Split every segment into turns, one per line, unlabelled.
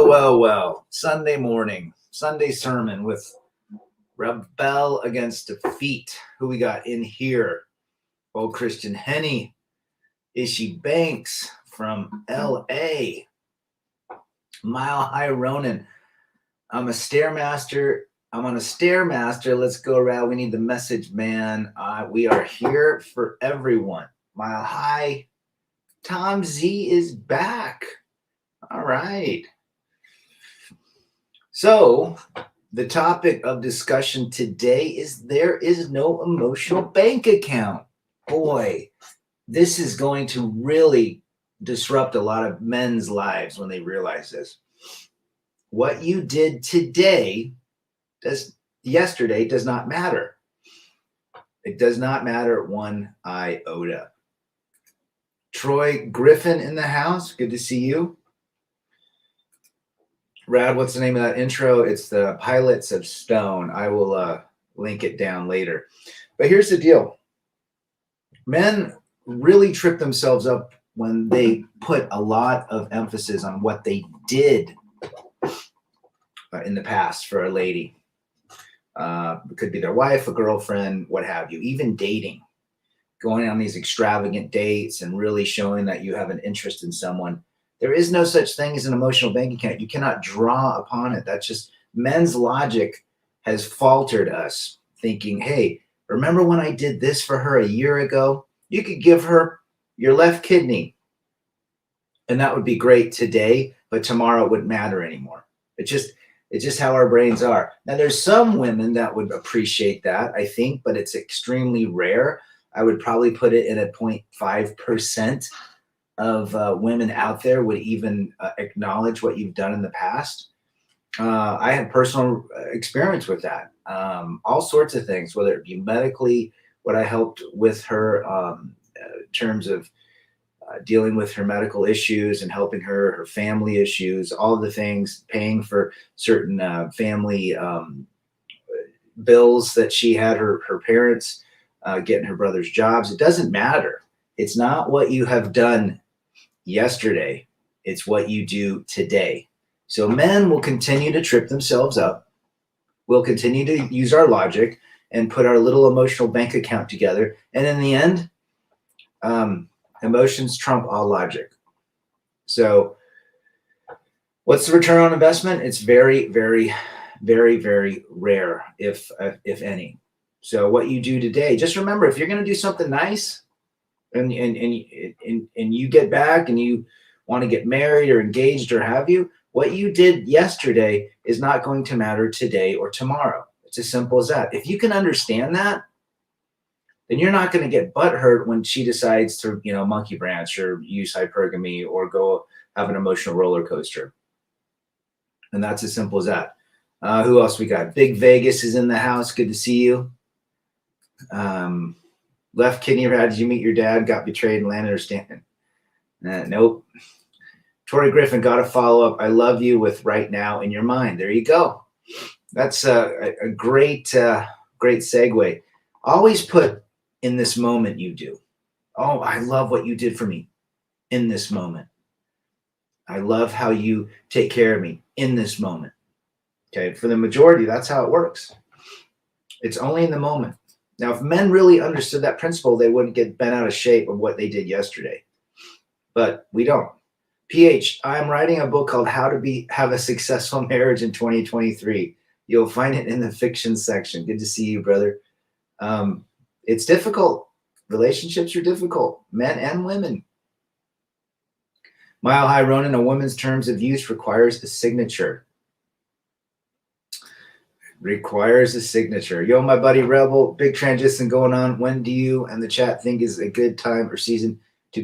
Well. Sunday morning, Sunday sermon with Rebel Against Defeat. Who we got in here? Old Christian Henney, Ishi Banks from LA, Mile High Ronin. I'm on a Stairmaster. Let's go around. We need the message, man. We are here for everyone. Mile High. Tom Z is back. All right. So the topic of discussion today is there is no emotional bank account. Boy, this is going to really disrupt a lot of men's lives when they realize this. What you did yesterday does not matter. It does not matter one iota. Troy Griffin in the house. Good to see you. Rad, what's the name of that intro? It's the Pilots of Stone. I will link it down later. But here's the deal. Men really trip themselves up when they put a lot of emphasis on what they did in the past for a lady. It could be their wife, a girlfriend, what have you, even dating. Going on these extravagant dates and really showing that you have an interest in someone. There is no such thing as an emotional bank account. You cannot draw upon it. That's just men's logic has faltered us thinking, hey, remember when I did this for her a year ago? You could give her your left kidney and that would be great today, but tomorrow it wouldn't matter anymore. It's just how our brains are. Now there's some women that would appreciate that, I think, but it's extremely rare. I would probably put it in a 0.5% of women out there would even acknowledge what you've done in the past. I had personal experience with that. All sorts of things, whether it be medically, what I helped with her in terms of dealing with her medical issues and helping her family issues, all the things, paying for certain family bills that she had, her parents, getting her brother's jobs. It doesn't matter. It's not what you have done yesterday. It's what you do today. So men will continue to trip themselves up. We'll continue to use our logic and put our little emotional bank account together. And in the end, emotions trump all logic. So what's the return on investment? It's very, very, very, very rare, if any. So what you do today, just remember, if you're going to do something nice, and you get back and you want to get married or engaged or have you, what you did yesterday is not going to matter today or tomorrow. It's as simple as that. If you can understand that, then you're not going to get butthurt when she decides to, monkey branch or use hypergamy or go have an emotional roller coaster. And that's as simple as that. Who else we got? Big Vegas is in the house. Good to see you. Left kidney, Rad, did you meet your dad? Got betrayed and landed or Stanton? Nope. Tori Griffin, got to follow up. I love you with right now in your mind. There you go. That's a great, great segue. Always put in this moment you do. Oh, I love what you did for me in this moment. I love how you take care of me in this moment. Okay. For the majority, that's how it works. It's only in the moment. Now, if men really understood that principle, they wouldn't get bent out of shape of what they did yesterday. But we don't. PH, I'm writing a book called How to Have a Successful Marriage in 2023. You'll find it in the fiction section. Good to see you, brother. It's difficult. Relationships are difficult, men and women. Mile High Ronin, a woman's terms of use requires a signature. Requires a signature. Yo, my buddy Rebel, big transition going on. When do you and the chat think is a good time or season to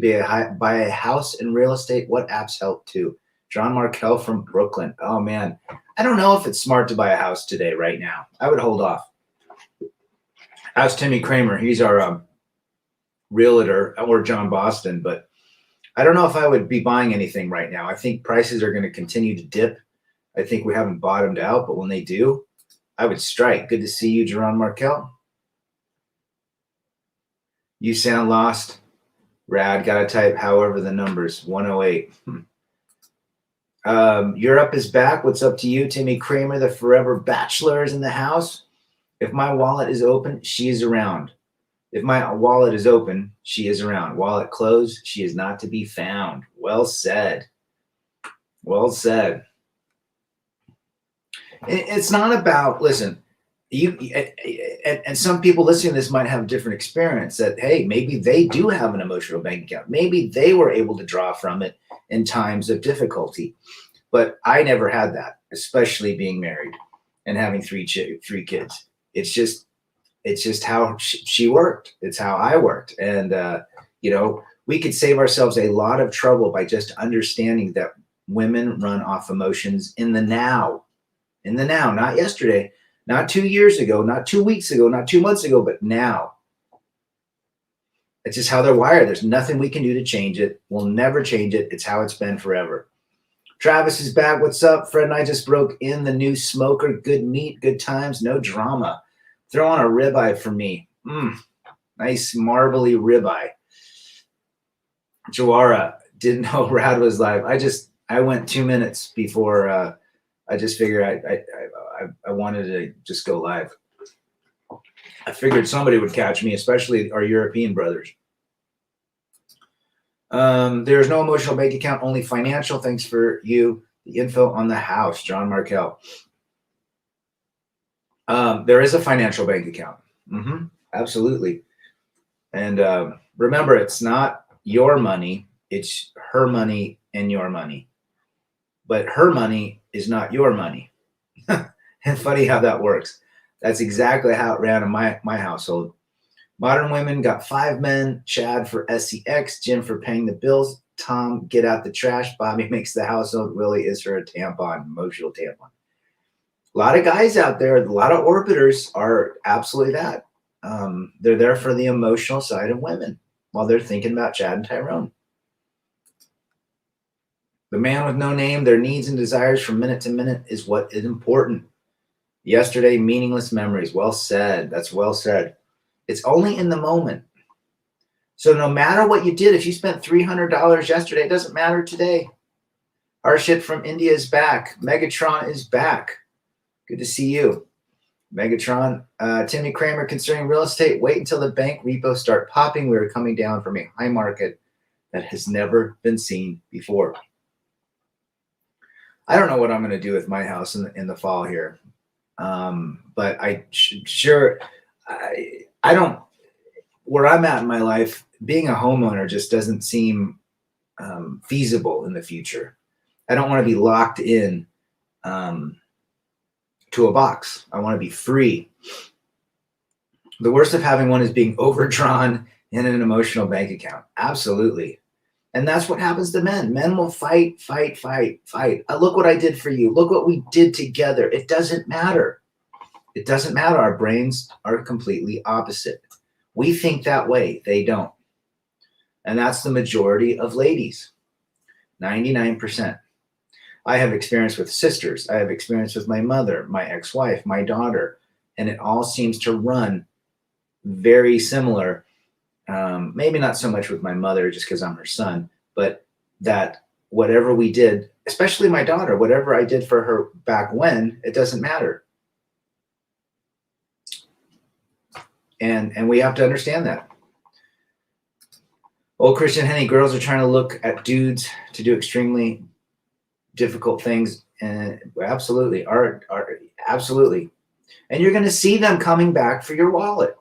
buy a house in real estate? What apps help too? John Markel from Brooklyn. Oh man, I don't know if it's smart to buy a house today right now. I would hold off. Ask Timmy Kramer. He's our realtor, or John Boston, but I don't know if I would be buying anything right now. I think prices are going to continue to dip. I think we haven't bottomed out, but when they do, I would strike. Good to see you, Jerron Markel. You sound lost. Rad, gotta type however the numbers. 108. Europe is back. What's up to you? Timmy Kramer, the forever bachelor, is in the house. If my wallet is open, she is around. If my wallet is open, she is around. Wallet closed, she is not to be found. Well said. Well said. It's not about, listen, you and some people listening to this might have a different experience that, hey, maybe they do have an emotional bank account. Maybe they were able to draw from it in times of difficulty. But I never had that, especially being married and having three kids. It's just how she worked. It's how I worked. And, we could save ourselves a lot of trouble by just understanding that women run off emotions in the now, not yesterday, not 2 years ago, not 2 weeks ago, not 2 months ago, but now. It's just how they're wired. There's nothing we can do to change it. We'll never change it. It's how it's been forever. Travis is back. What's up? Fred and I just broke in the new smoker. Good meat, good times, no drama. Throw on a ribeye for me. Nice marbly ribeye. Jawara, didn't know Rad was live. I went 2 minutes before I just figured I wanted to just go live. I figured somebody would catch me, especially our European brothers. There's no emotional bank account, only financial. Thanks for the info on the house, John Markel. There is a financial bank account. Absolutely. And remember, it's not your money. It's her money and your money. But her money is not your money. And funny how that works. That's exactly how it ran in my household. Modern women got 5 men: Chad for SEX, Jim for paying the bills, Tom, get out the trash, Bobby makes the household, Willie is her tampon, emotional tampon. A lot of guys out there, a lot of orbiters are absolutely that. They're there for the emotional side of women while they're thinking about Chad and Tyrone. The man with no name, their needs and desires from minute to minute is what is important. Yesterday, meaningless memories. Well said. That's well said. It's only in the moment. So no matter what you did, if you spent $300 yesterday, it doesn't matter today. Our shit from India is back. Megatron is back. Good to see you. Megatron. Timmy Kramer, concerning real estate, wait until the bank repos start popping. We are coming down from a high market that has never been seen before. I don't know what I'm going to do with my house in the fall here. But I don't, where I'm at in my life, being a homeowner just doesn't seem feasible in the future. I don't want to be locked in to a box. I want to be free. The worst of having one is being overdrawn in an emotional bank account. Absolutely. And that's what happens to men. Men will fight. Look what I did for you. Look what we did together. It doesn't matter. It doesn't matter. Our brains are completely opposite. We think that way. They don't. And that's the majority of ladies. 99%. I have experience with sisters. I have experience with my mother, my ex-wife, my daughter. And it all seems to run very similar. Maybe not so much with my mother just because I'm her son, but that whatever we did, especially my daughter, whatever I did for her back when, it doesn't matter. And we have to understand that. Old Christian Henny, girls are trying to look at dudes to do extremely difficult things. And absolutely, absolutely. And you're going to see them coming back for your wallet.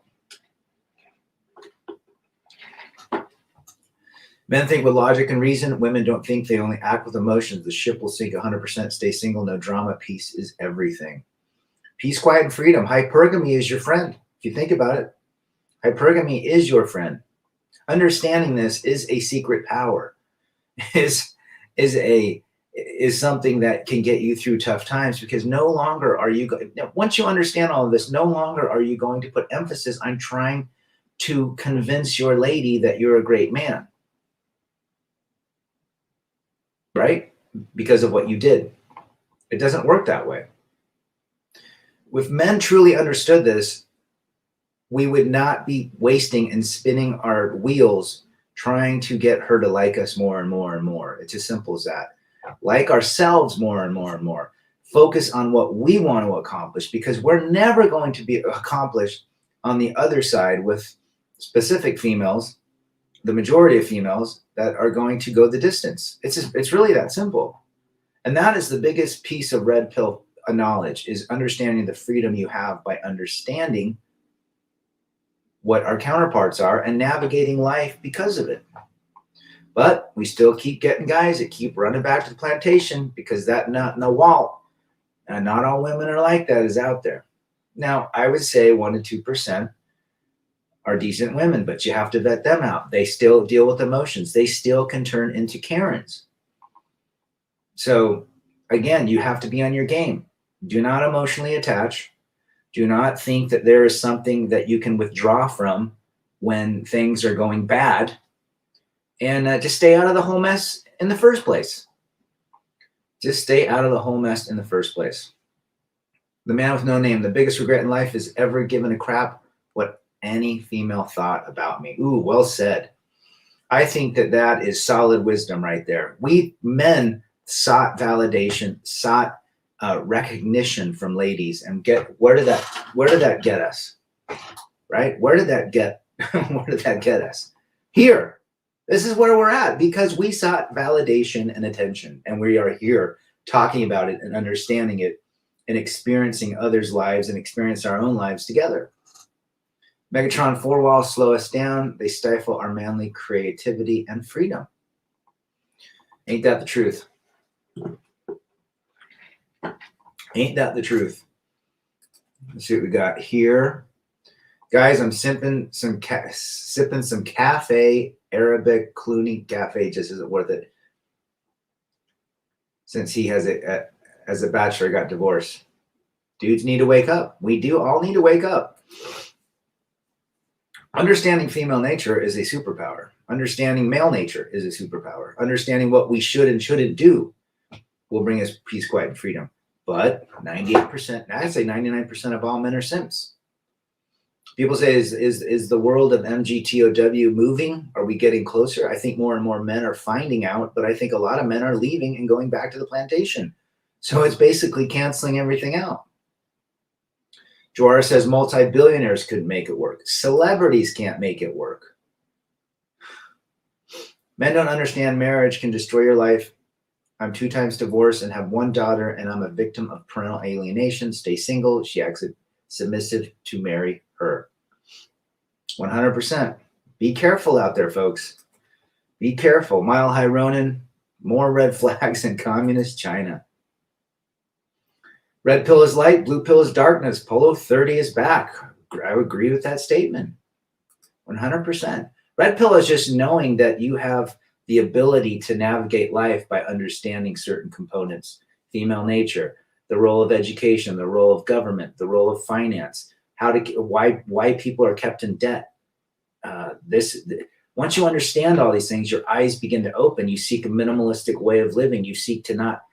Men think with logic and reason. Women don't think, they only act with emotions. The ship will sink 100%. Stay single, no drama. Peace is everything. Peace, quiet, and freedom. Hypergamy is your friend. If you think about it, hypergamy is your friend. Understanding this is a secret power. Is something that can get you through tough times, because no longer are you once you understand all of this, no longer are you going to put emphasis on trying to convince your lady that you're a great man. Right? Because of what you did. It doesn't work that way. If men truly understood this, we would not be wasting and spinning our wheels trying to get her to like us more and more and more. It's as simple as that. like ourselves more and more and more. Focus on what we want to accomplish, because we're never going to be accomplished on the other side with specific females, the majority of females that are going to go the distance. It's really that simple. And that is the biggest piece of red pill knowledge, is understanding the freedom you have by understanding what our counterparts are and navigating life because of it. But we still keep getting guys that keep running back to the plantation because that nut in the wall. And not all women are like that is out there. Now, I would say 1% to 2% are decent women, but you have to vet them out. They still deal with emotions. They still can turn into Karens. So again, you have to be on your game. Do not emotionally attach. Do not think that there is something that you can withdraw from when things are going bad. And just stay out of the whole mess in the first place. Just stay out of the whole mess in the first place. The man with no name. The biggest regret in life is ever given a crap what any female thought about me. Ooh, well said. I think that is solid wisdom right there. We men sought validation, sought recognition from ladies, and where did that get us? Right? Where did that get us? Here. This is where we're at because we sought validation and attention, and we are here talking about it and understanding it and experiencing others' lives and experience our own lives together. Megatron 4 walls slow us down. They stifle our manly creativity and freedom. Ain't that the truth? Ain't that the truth? Let's see what we got here. Guys, I'm sipping some cafe, Arabic Clooney cafe. Just isn't worth it. Since he has as a bachelor got divorced. Dudes need to wake up. We do all need to wake up. Understanding female nature is a superpower. Understanding male nature is a superpower. Understanding what we should and shouldn't do will bring us peace, quiet, and freedom. But 98%, I'd say 99% of all men are simps. People say, is the world of MGTOW moving? Are we getting closer? I think more and more men are finding out, but I think a lot of men are leaving and going back to the plantation. So it's basically canceling everything out. Joara says multi-billionaires couldn't make it work. Celebrities can't make it work. Men don't understand marriage can destroy your life. I'm 2 times divorced and have 1 daughter, and I'm a victim of parental alienation. Stay single. She acts submissive to marry her. 100%. Be careful out there, folks. Be careful. Mile High Ronin, more red flags in communist China. Red pill is light, blue pill is darkness. Polo 30 is back. I would agree with that statement. 100%. Red pill is just knowing that you have the ability to navigate life by understanding certain components. Female nature, the role of education, the role of government, the role of finance, why people are kept in debt. Once you understand all these things, your eyes begin to open. You seek a minimalistic way of living. You seek to not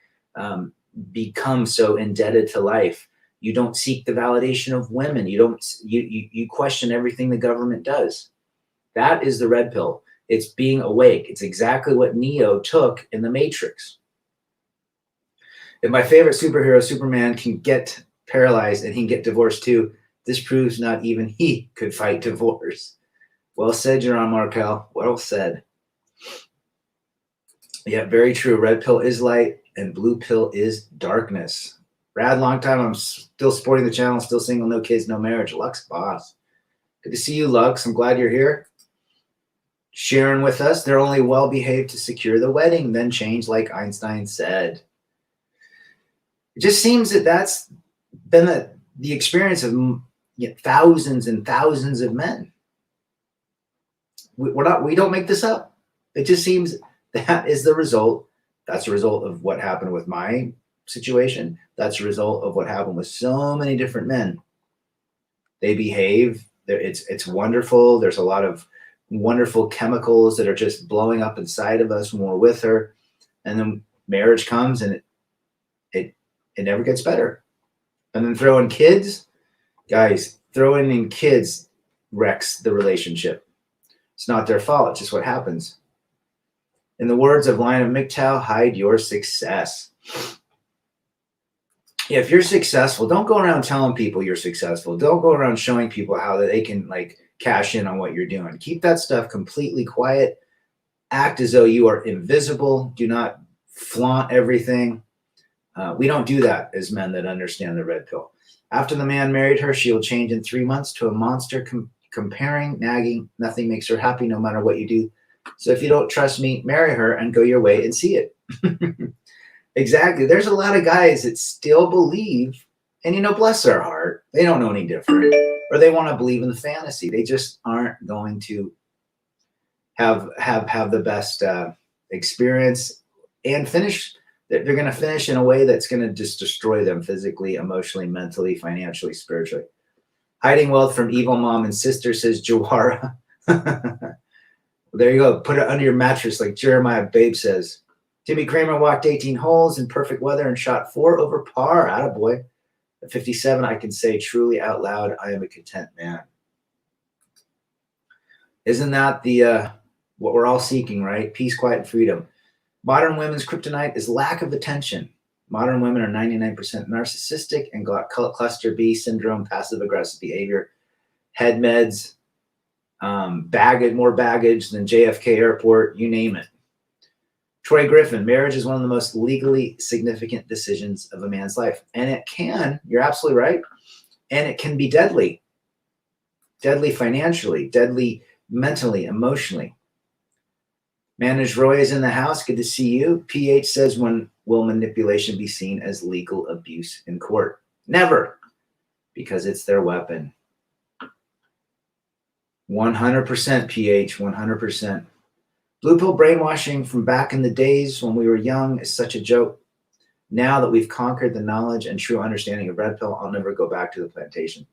become so indebted to life. You don't seek the validation of women. You question everything the government does. That is the red pill. It's being awake. It's exactly what Neo took in the Matrix. If my favorite superhero, Superman, can get paralyzed and he can get divorced too, this proves not even he could fight divorce. Well said, Jerome Markel. Well said. Yeah, very true. Red pill is light and blue pill is darkness. Brad, long time. I'm still supporting the channel, still single, no kids, no marriage. Lux boss. Good to see you, Lux. I'm glad you're here. Sharing with us. They're only well behaved to secure the wedding, then change, like Einstein said. It just seems that that's been the experience of thousands and thousands of men. We don't make this up. It just seems that is the result. That's a result of what happened with my situation. That's a result of what happened with so many different men. They behave. It's wonderful. There's a lot of wonderful chemicals that are just blowing up inside of us when we're with her. And then marriage comes and it never gets better. And then throw in kids. Guys, throwing in kids wrecks the relationship. It's not their fault. It's just what happens. In the words of Lion of MGTOW, hide your success. If you're successful, don't go around telling people you're successful. Don't go around showing people how that they can like cash in on what you're doing. Keep that stuff completely quiet. Act as though you are invisible. Do not flaunt everything. We don't do that as men that understand the red pill. After the man married her, she will change in 3 months to a monster, comparing, nagging. Nothing makes her happy no matter what you do. So if you don't trust me, marry her and go your way and see it. Exactly. There's a lot of guys that still believe, and bless their heart, they don't know any different, or they want to believe in the fantasy. They just aren't going to have the best experience and finish. They're going to finish in a way that's going to just destroy them physically, emotionally, mentally, financially, spiritually. Hiding wealth from evil mom and sister, says Jawara. There you go. Put it under your mattress, like Jeremiah Babe says. Timmy Kramer walked 18 holes in perfect weather and shot 4 over par. Attaboy. At 57, I can say truly out loud, I am a content man. Isn't that the what we're all seeking, right? Peace, quiet, and freedom. Modern women's kryptonite is lack of attention. Modern women are 99% narcissistic and got cluster B syndrome, passive-aggressive behavior, head meds, more baggage than JFK Airport, you name it. Troy Griffin, marriage is one of the most legally significant decisions of a man's life. And it can, you're absolutely right, and it can be deadly. Deadly financially, deadly mentally, emotionally. Managed Roy is in the house. Good to see you. PH says, when will manipulation be seen as legal abuse in court? Never, because it's their weapon. 100% PH, 100%. Blue pill brainwashing from back in the days when we were young is such a joke. Now that we've conquered the knowledge and true understanding of red pill, I'll never go back to the plantation.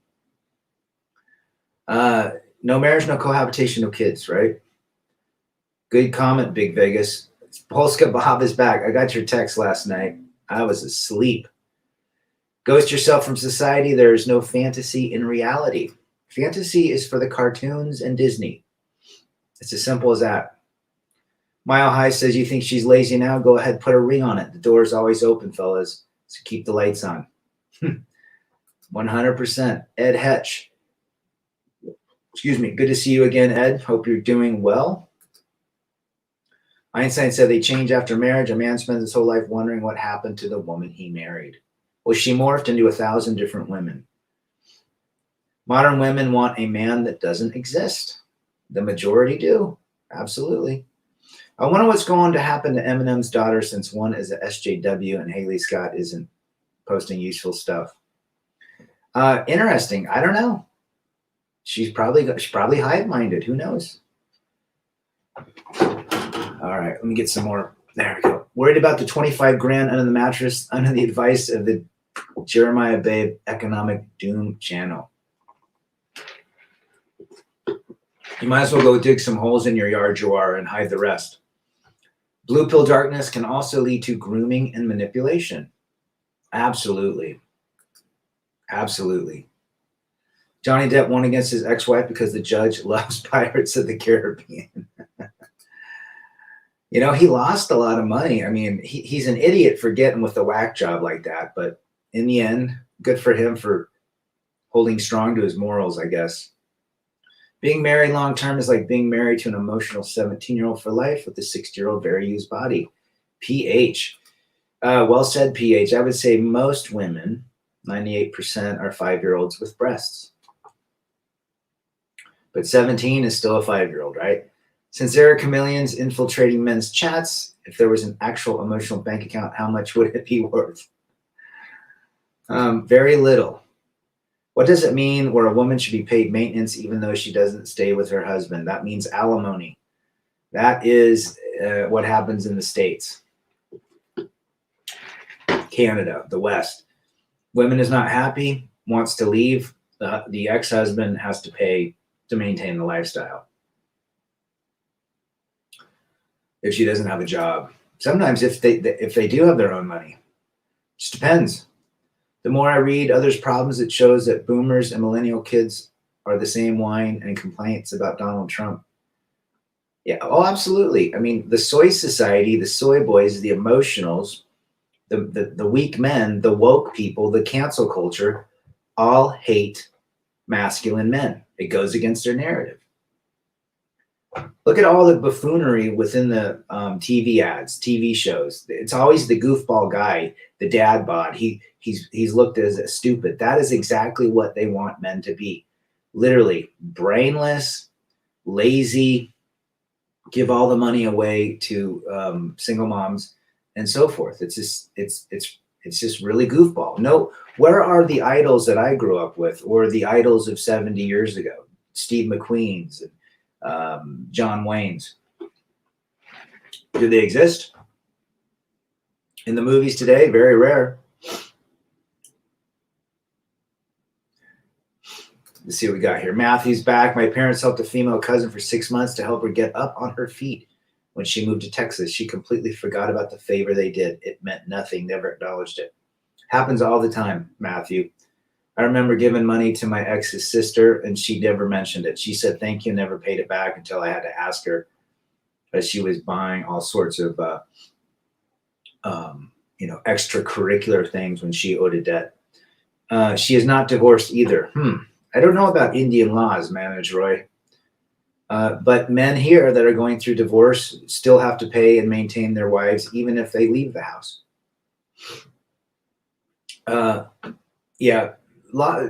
No marriage, no cohabitation, no kids, right? Good comment, Big Vegas. Polska Bob is back. I got your text last night. I was asleep. Ghost yourself from society. There is no fantasy in reality. Fantasy is for the cartoons and Disney. It's as simple as that. Mile High says, you think she's lazy now? Go ahead, put a ring on it. The door's always open, fellas. So keep the lights on. 100%. Ed Hetch. Excuse me. Good to see you again, Ed. Hope you're doing well. Einstein said they change after marriage. A man spends his whole life wondering what happened to the woman he married. Well, she morphed into 1,000 different women. Modern women want a man that doesn't exist. The majority do. Absolutely. I wonder what's going to happen to Eminem's daughter, since one is a SJW and Haley Scott isn't posting useful stuff. Interesting. I don't know. She's probably hive-minded. Who knows? All right, let me get some more. There we go. Worried about the 25 grand under the mattress under the advice of the Jeremiah Babe Economic Doom channel. You might as well go dig some holes in your yard, Jawar, and hide the rest. Blue pill darkness can also lead to grooming and manipulation. Absolutely. Absolutely. Johnny Depp won against his ex-wife because the judge loves Pirates of the Caribbean. He lost a lot of money. I mean, he's an idiot for getting with a whack job like that. But in the end, good for him for holding strong to his morals, I guess. Being married long-term is like being married to an emotional 17-year-old for life with a 60-year-old very used body. PH. Well said, PH. I would say most women, 98%, are 5-year-olds with breasts. But 17 is still a 5-year-old, right? Since there are chameleons infiltrating men's chats, if there was an actual emotional bank account, how much would it be worth? Very little. What does it mean where a woman should be paid maintenance even though she doesn't stay with her husband? That means alimony. That is what happens in the States. Canada, the West. Woman is not happy, wants to leave. The ex-husband has to pay to maintain the lifestyle. If she doesn't have a job. Sometimes if they do have their own money. Just depends. The more I read others' problems, it shows that boomers and millennial kids are the same whine and complaints about Donald Trump. Yeah. Oh, absolutely. I mean, the soy society, the soy boys, the emotionals, the weak men, the woke people, the cancel culture, all hate masculine men. It goes against their narrative. Look at all the buffoonery within the TV ads, TV shows. It's always the goofball guy, the dad bod. He's looked as stupid. That is exactly what they want men to be. Literally brainless, lazy, give all the money away to single moms and so forth. It's just really goofball. No, where are the idols that I grew up with, or the idols of 70 years ago? Steve McQueen's, John Wayne's. Do they exist in the movies today? Very rare. Let's see what we got here. Matthew's back. My parents helped a female cousin for 6 months to help her get up on her feet. When she moved to Texas, she completely forgot about the favor they did. It meant nothing, never acknowledged it. Happens all the time, Matthew. I remember giving money to my ex's sister, and she never mentioned it. She said thank you, never paid it back until I had to ask her, as she was buying all sorts of extracurricular things when she owed a debt. She is not divorced either. I don't know about Indian laws, Manage Roy. But men here that are going through divorce still have to pay and maintain their wives, even if they leave the house.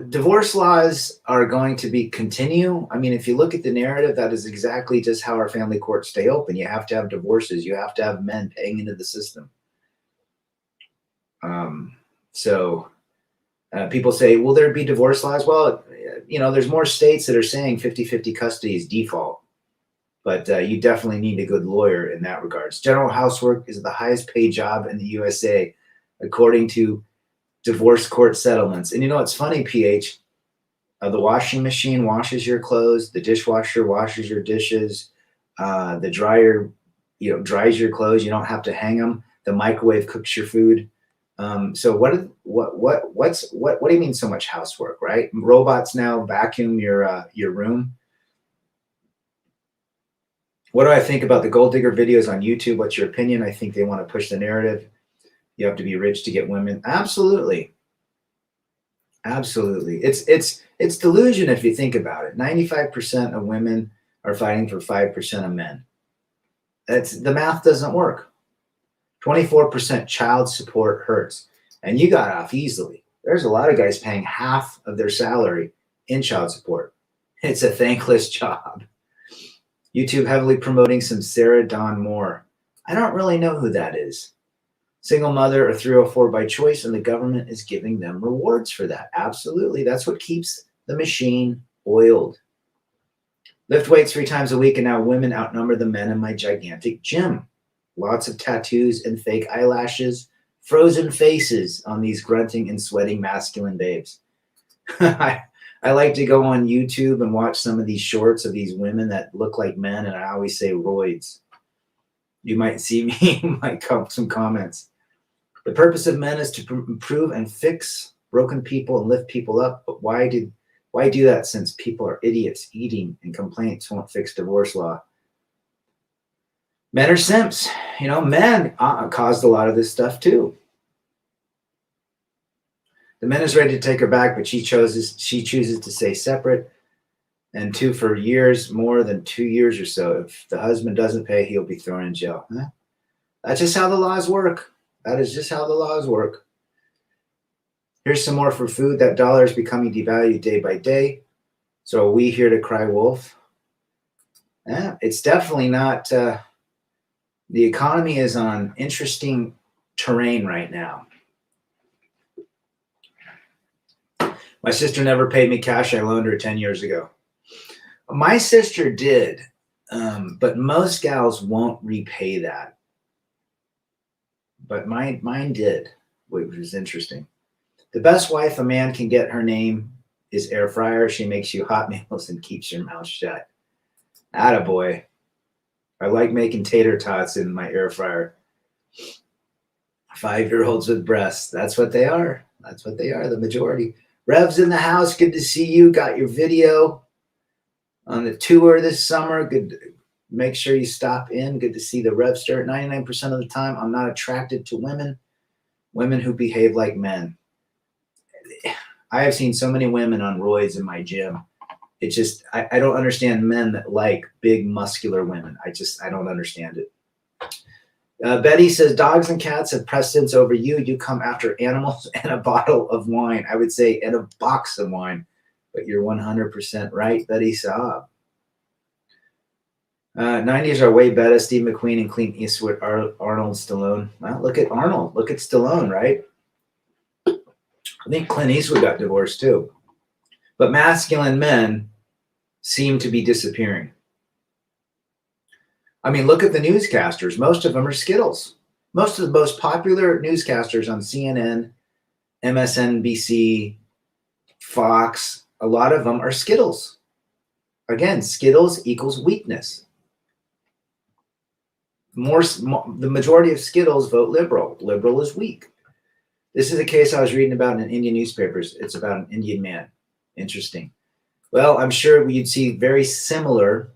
Divorce laws are going to continue. I mean, if you look at the narrative, that is exactly just how our family courts stay open. You have to have divorces. You have to have men paying into the system. People say, will there be divorce laws? Well, there's more states that are saying 50-50 custody is default, but you definitely need a good lawyer in that regards. General housework is the highest paid job in the USA, according to divorce court settlements. And it's funny, PH, the washing machine washes your clothes, the dishwasher washes your dishes, the dryer, dries your clothes. You don't have to hang them. The microwave cooks your food. So what do you mean so much housework, right? Robots now vacuum your room. What do I think about the gold digger videos on YouTube? What's your opinion? I think they want to push the narrative. You have to be rich to get women. Absolutely. It's delusion if you think about it. 95% of women are fighting for 5% of men. The math doesn't work. 24% child support hurts, and you got off easily. There's a lot of guys paying half of their salary in child support. It's a thankless job. YouTube heavily promoting some Sarah Dawn Moore. I don't really know who that is. Single mother or 304 by choice, and the government is giving them rewards for that. Absolutely. That's what keeps the machine oiled. Lift weights 3 times a week, and now women outnumber the men in my gigantic gym. Lots of tattoos and fake eyelashes, frozen faces on these grunting and sweating masculine babes. I like to go on YouTube and watch some of these shorts of these women that look like men, and I always say roids. You might see me might come some comments. The purpose of men is to improve and fix broken people and lift people up. But why do that, since people are idiots? Eating and complaints won't fix divorce law. Men are simps. Men caused a lot of this stuff too. The man is ready to take her back, but she chooses to stay separate. And 2 for years, more than 2 years or so. If the husband doesn't pay, he'll be thrown in jail. That's just how the laws work. That is just how the laws work. Here's some more for food. That dollar is becoming devalued day by day. So are we here to cry wolf? It's definitely not. The economy is on interesting terrain right now. My sister never paid me cash. I loaned her 10 years ago. My sister did, but most gals won't repay that. But mine did, which was interesting. The best wife a man can get, her name is air fryer. She makes you hot meals and keeps your mouth shut. Attaboy. I like making tater tots in my air fryer. 5-year-olds with breasts. That's what they are. That's what they are, the majority. Rev's in the house. Good to see you. Got your video on the tour this summer. Good. Make sure you stop in. Good to see the Revster. 99% of the time, I'm not attracted to women who behave like men. I have seen so many women on roids in my gym. It just, I don't understand men that like big muscular women. I don't understand it. Betty says, dogs and cats have precedence over you. You come after animals and a bottle of wine. I would say, and a box of wine. But you're 100% right, Betty Saab. 90s are way better. Steve McQueen and Clint Eastwood, Arnold, Stallone. Well, look at Arnold. Look at Stallone, right? I think Clint Eastwood got divorced too. But masculine men seem to be disappearing. I mean, look at the newscasters. Most of them are Skittles. Most of the most popular newscasters on CNN, MSNBC, Fox, a lot of them are Skittles. Again, Skittles equals weakness. The majority of Skittles vote liberal. Liberal is weak. This is a case I was reading about in Indian newspapers. It's about an Indian man. Interesting. Well, I'm sure you'd see very similar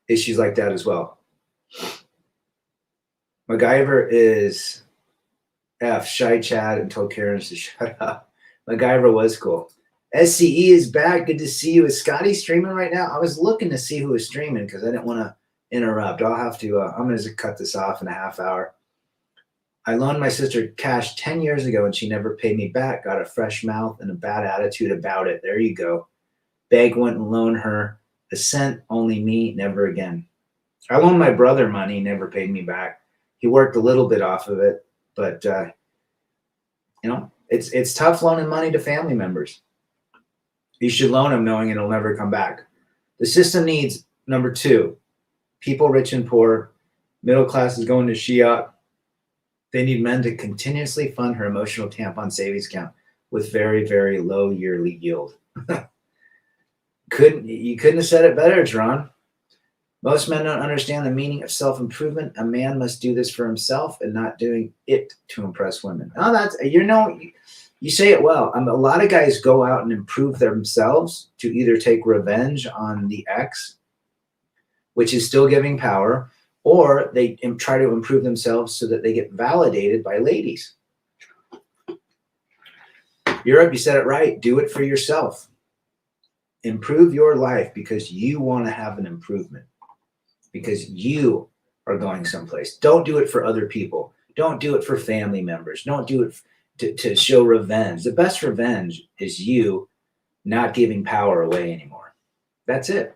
issues like that as well. MacGyver is F. Shy Chad and told Karen to shut up. MacGyver was cool. SCE is back. Good to see you. Is Scotty streaming right now? I was looking to see who was streaming because I didn't want to interrupt. I'll have to, I'm going to cut this off in a half hour. I loaned my sister cash 10 years ago and she never paid me back. Got a fresh mouth and a bad attitude about it. There you go. Beg wouldn't loan her a cent, only me, never again. I loaned my brother money, never paid me back. He worked a little bit off of it, but you know, it's tough loaning money to family members. You should loan them knowing it'll never come back. The system needs, number 2, people rich and poor, middle class is going to Shia. They need men to continuously fund her emotional tampon savings account with very, very low yearly yield. You couldn't have said it better, John. Most men don't understand the meaning of self-improvement. A man must do this for himself and not doing it to impress women. Oh, that's, you say it well. A lot of guys go out and improve themselves to either take revenge on the ex, which is still giving power, or they try to improve themselves so that they get validated by ladies. Europe, you said it right. Do it for yourself. Improve your life because you want to have an improvement, because you are going someplace. Don't do it for other people. Don't do it for family members. Don't do it to show revenge. The best revenge is you not giving power away anymore. That's it.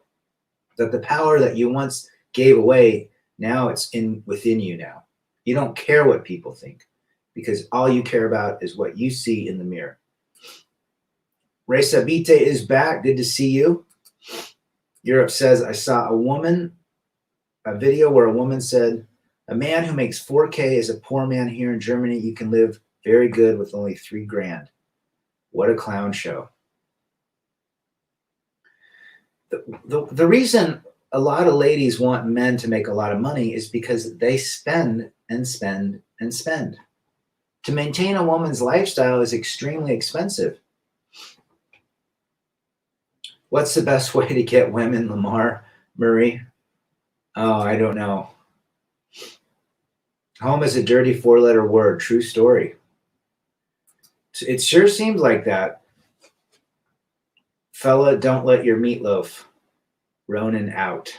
That the power that you once gave away, now it's within you now. You don't care what people think because all you care about is what you see in the mirror. Reza Bite is back. Good to see you. Europe says, I saw a video where a woman said, a man who makes 4K is a poor man here in Germany. You can live very good with only $3,000. What a clown show. The reason a lot of ladies want men to make a lot of money is because they spend and spend and spend. To maintain a woman's lifestyle is extremely expensive. What's the best way to get women, Lamar Murray? Oh, I don't know. Home is a dirty 4-letter word. True story. It sure seems like that. Fella, don't let your meatloaf. Ronan out.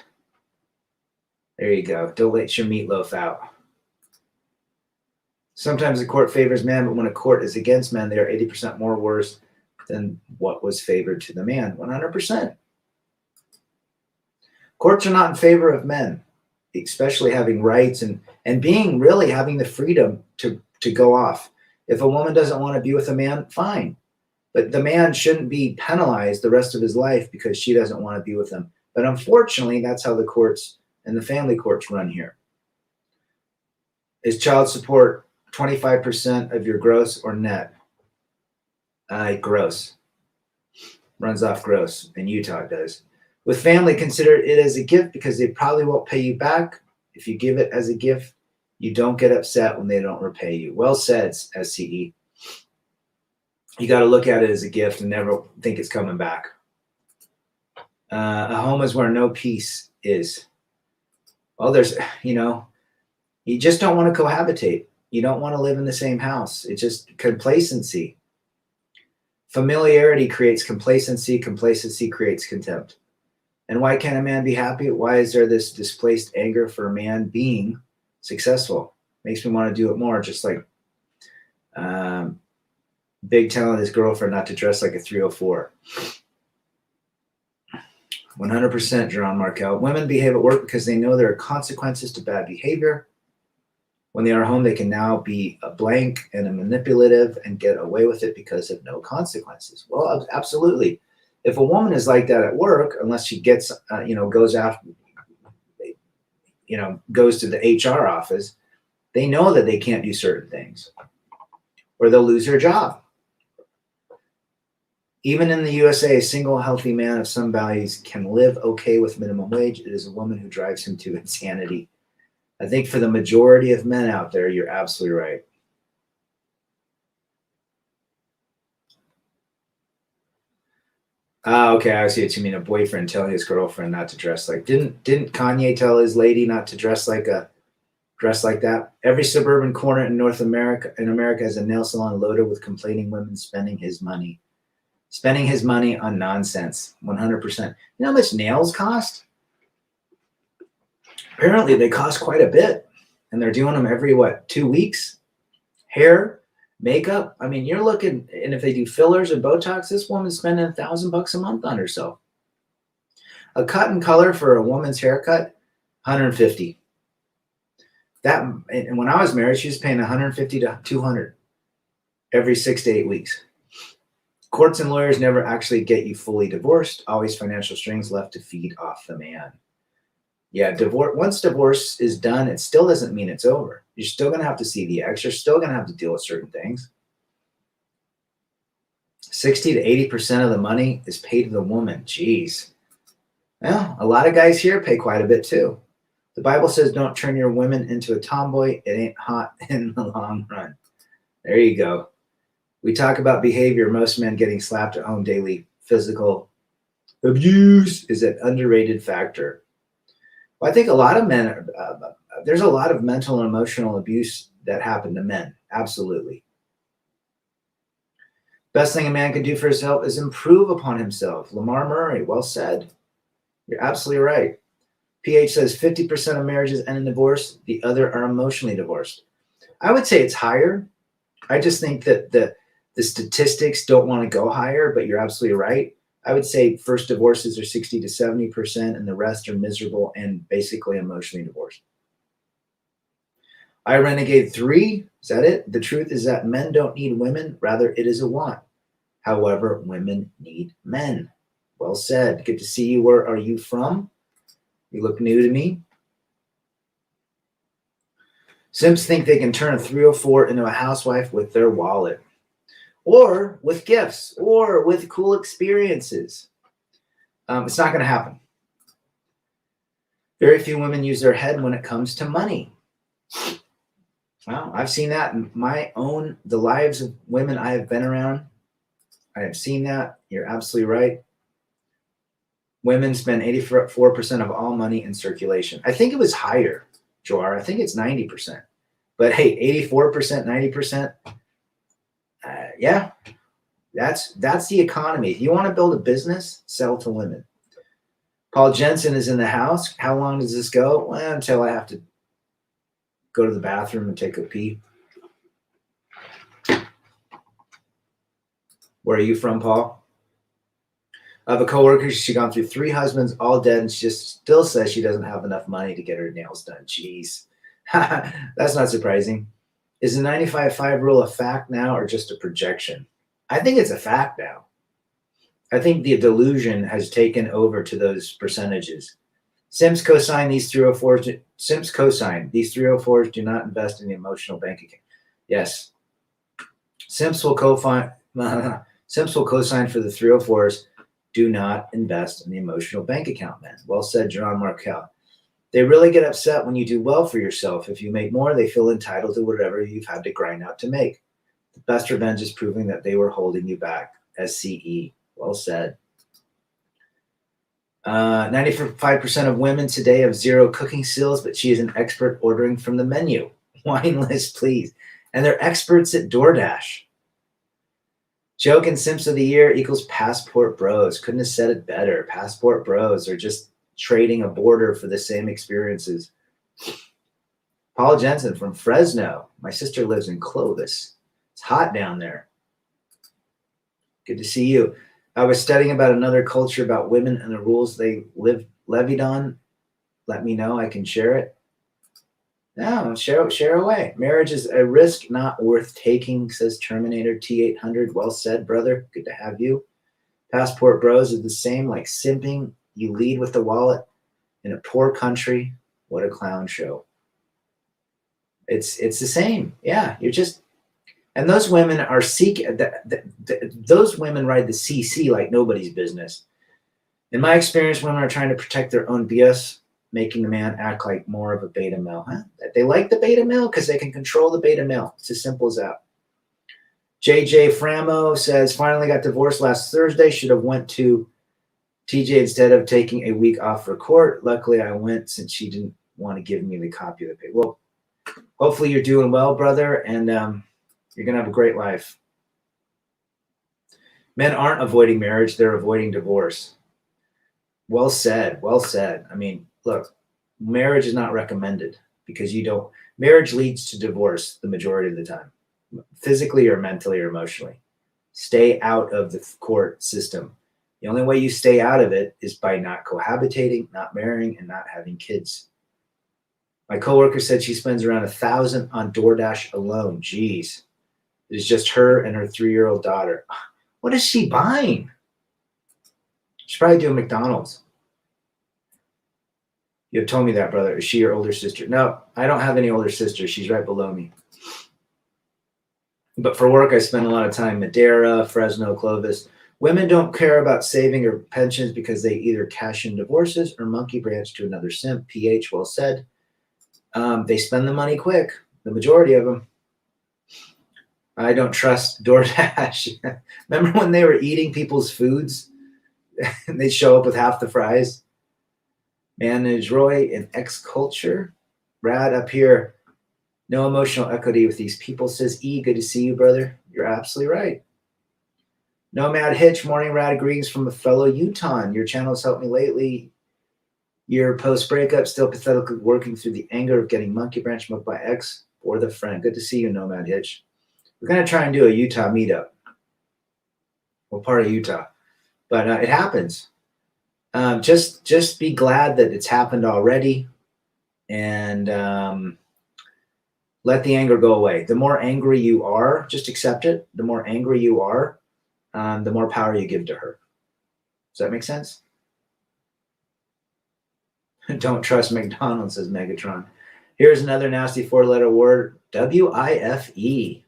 There you go. Don't let your meatloaf out. Sometimes the court favors men, but when a court is against men, they are 80% more worse than what was favored to the man. 100%. Courts are not in favor of men, especially having rights and being really having the freedom to go off. If a woman doesn't want to be with a man, fine. But the man shouldn't be penalized the rest of his life because she doesn't want to be with him. But unfortunately, that's how the courts and the family courts run here. Is child support 25% of your gross or net? Gross. Runs off gross. In Utah, it does. With family, consider it as a gift because they probably won't pay you back. If you give it as a gift, you don't get upset when they don't repay you. Well said, SCE. You got to look at it as a gift and never think it's coming back. A home is where no peace is? Well, there's, you just don't want to cohabitate. You don't want to live in the same house. It's just complacency. Familiarity creates complacency. Complacency creates contempt. And why can't a man be happy? Why is there this displaced anger for a man being successful? Makes me want to do it more. Just like Big telling his girlfriend not to dress like a 304. 100% Jerron Markel. Women behave at work because they know there are consequences to bad behavior. When they are home, they can now be a blank and a manipulative and get away with it because of no consequences. Well, absolutely. If a woman is like that at work, unless she gets, goes after, goes to the HR office, they know that they can't do certain things or they'll lose their job. Even in the USA, a single healthy man of some values can live okay with minimum wage. It is a woman who drives him to insanity. I think for the majority of men out there, you're absolutely right. Okay, I see what you mean. A boyfriend telling his girlfriend not to dress like. Didn't Kanye tell his lady not to dress like that? Every suburban corner in America has a nail salon loaded with complaining women spending his money on nonsense. 100%. You know how much nails cost? Apparently they cost quite a bit, and they're doing them every 2 weeks. Hair, makeup. I mean, you're looking, and if they do fillers and Botox, this woman's spending $1,000 a month on herself. A cut and color for a woman's haircut, $150. That, and when I was married, she was paying $150 to $200 every 6 to 8 weeks. Courts and lawyers never actually get you fully divorced. Always financial strings left to feed off the man. Yeah, once divorce is done, it still doesn't mean it's over. You're still going to have to see the ex. You're still going to have to deal with certain things. 60 to 80% of the money is paid to the woman. Jeez. Well, a lot of guys here pay quite a bit too. The Bible says don't turn your women into a tomboy. It ain't hot in the long run. There you go. We talk about behavior. Most men getting slapped at home daily. Physical abuse is an underrated factor. Well, I think a lot of men, there's a lot of mental and emotional abuse that happen to men. Absolutely. Best thing a man can do for himself is improve upon himself. Lamar Murray, well said. You're absolutely right. PH says 50% of marriages end in divorce. The other are emotionally divorced. I would say it's higher. I just think that the statistics don't want to go higher, but you're absolutely right. I would say first divorces are 60 to 70%, and the rest are miserable and basically emotionally divorced. I Renegade 3, is that it? The truth is that men don't need women, rather it is a want. However, women need men. Well said. Good to see you. Where are you from? You look new to me. Simps think they can turn a 304 into a housewife with their wallet, or with gifts, or with cool experiences. It's not going to happen. Very few women use their head when it comes to money. Well, I've seen that in the lives of women I have been around. I have seen that. You're absolutely right. Women spend 84% of all money in circulation. I think it was higher, Joar. I think it's 90%. But hey, 84%, 90%. Yeah, that's the economy. If you want to build a business, sell to women. Paul Jensen is in the house. How long does this go? Well, until I have to go to the bathroom and take a pee. Where are you from, Paul? I have a coworker. She's gone through 3 husbands, all dead, and she just still says she doesn't have enough money to get her nails done. Jeez. That's not surprising. Is the 95-5 rule a fact now or just a projection? I think it's a fact now. I think the delusion has taken over to those percentages. Simps co-sign these 304s. Simps co-sign these 304s do not invest in the emotional bank account. Yes. Simps will co-sign for the 304s. Do not invest in the emotional bank account, man. Well said, Jerron Markel. They really get upset when you do well for yourself. If you make more, they feel entitled to whatever you've had to grind out to make. The best revenge is proving that they were holding you back. SCE. Well said. 95% of women today have zero cooking skills, but she is an expert ordering from the menu. Wine list, please. And they're experts at DoorDash. Joke and Simps of the Year equals Passport Bros. Couldn't have said it better. Passport Bros are just trading a border for the same experiences. Paul Jensen from Fresno. My sister lives in Clovis. It's hot down there. Good to see you. I was studying about another culture about women and the rules they levied on. Let me know. I can share it. No, share away. Marriage is a risk not worth taking, says Terminator T800. Well said, brother. Good to have you. Passport Bros is the same, like simping. You lead with the wallet in a poor country. What a clown show. It's the same. Yeah, you're just, and those women are those women ride the CC like nobody's business. In my experience, women are trying to protect their own BS, making the man act like more of a beta male. Huh? They like the beta male because they can control the beta male. It's as simple as that. JJ Framo says, finally got divorced last Thursday. Should have went to TJ instead of taking a week off for court. Luckily, I went since she didn't want to give me the copy of the paper. Well, hopefully you're doing well, brother, and you're going to have a great life. Men aren't avoiding marriage. They're avoiding divorce. Well said. Well said. I mean, look, marriage is not recommended because marriage leads to divorce the majority of the time, physically or mentally or emotionally. Stay out of the court system. The only way you stay out of it is by not cohabitating, not marrying, and not having kids. My coworker said she spends around $1,000 on DoorDash alone. Jeez. It is just her and her 3-year-old daughter. What is she buying? She's probably doing McDonald's. You have told me that, brother. Is she your older sister? No, I don't have any older sisters. She's right below me. But for work, I spend a lot of time Madera, Fresno, Clovis. Women don't care about saving or pensions because they either cash in divorces or monkey branch to another simp. PH, well said. They spend the money quick, the majority of them. I don't trust DoorDash. Remember when they were eating people's foods and they show up with half the fries? Manage Roy in X Culture. Rad up here. No emotional equity with these people, says E. Good to see you, brother. You're absolutely right. Nomad Hitch, morning rad greetings from a fellow Utah. Your channel has helped me lately. Your post-breakup, still pathetically working through the anger of getting monkey branch mugged by ex or the friend. Good to see you, Nomad Hitch. We're going to try and do a Utah meetup. We're part of Utah. But it happens. Just be glad that it's happened already. And let the anger go away. The more angry you are, just accept it. The more angry you are, the more power you give to her. Does that make sense? Don't trust McDonald's, says Megatron. Here's another nasty 4-letter word, WIFE.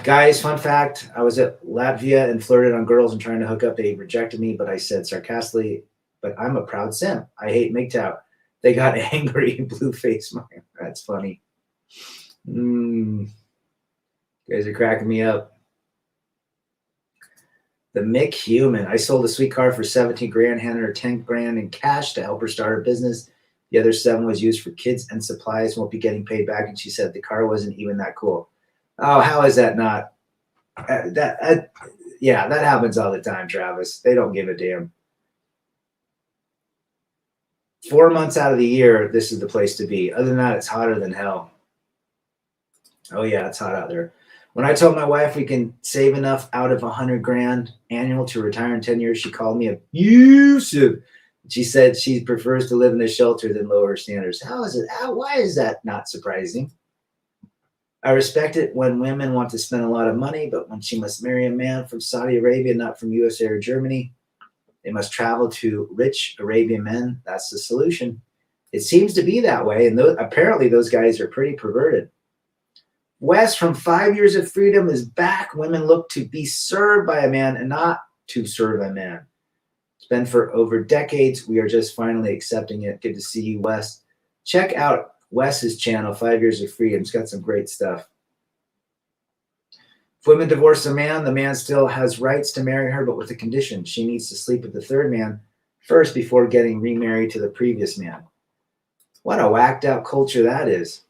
Guys, fun fact, I was at Latvia and flirted on girls and trying to hook up. They rejected me, but I said sarcastically, but I'm a proud simp. I hate MGTOW. They got angry and blue face. That's funny. You guys are cracking me up. The Mick Human. I sold a sweet car for 17 grand, handed her 10 grand in cash to help her start her business. The other 7 was used for kids and supplies. Won't be getting paid back. And she said the car wasn't even that cool. Oh, how is that not? Yeah, that happens all the time, Travis. They don't give a damn. 4 months out of the year, this is the place to be. Other than that, it's hotter than hell. Oh, yeah, it's hot out there. When I told my wife we can save enough out of 100 grand annual to retire in 10 years, she called me abusive. She said she prefers to live in a shelter than lower standards. Why is that not surprising? I respect it when women want to spend a lot of money, but when she must marry a man from Saudi Arabia, not from USA or Germany, they must travel to rich Arabian men. That's the solution. It seems to be that way, and apparently those guys are pretty perverted. Wes from 5 Years of Freedom is back. Women look to be served by a man and not to serve a man. It's been for over decades. We are just finally accepting it. Good to see you, Wes. Check out Wes's channel, 5 Years of Freedom. It's got some great stuff. If women divorce a man, the man still has rights to marry her, but with a condition. She needs to sleep with the third man first before getting remarried to the previous man. What a whacked out culture that is.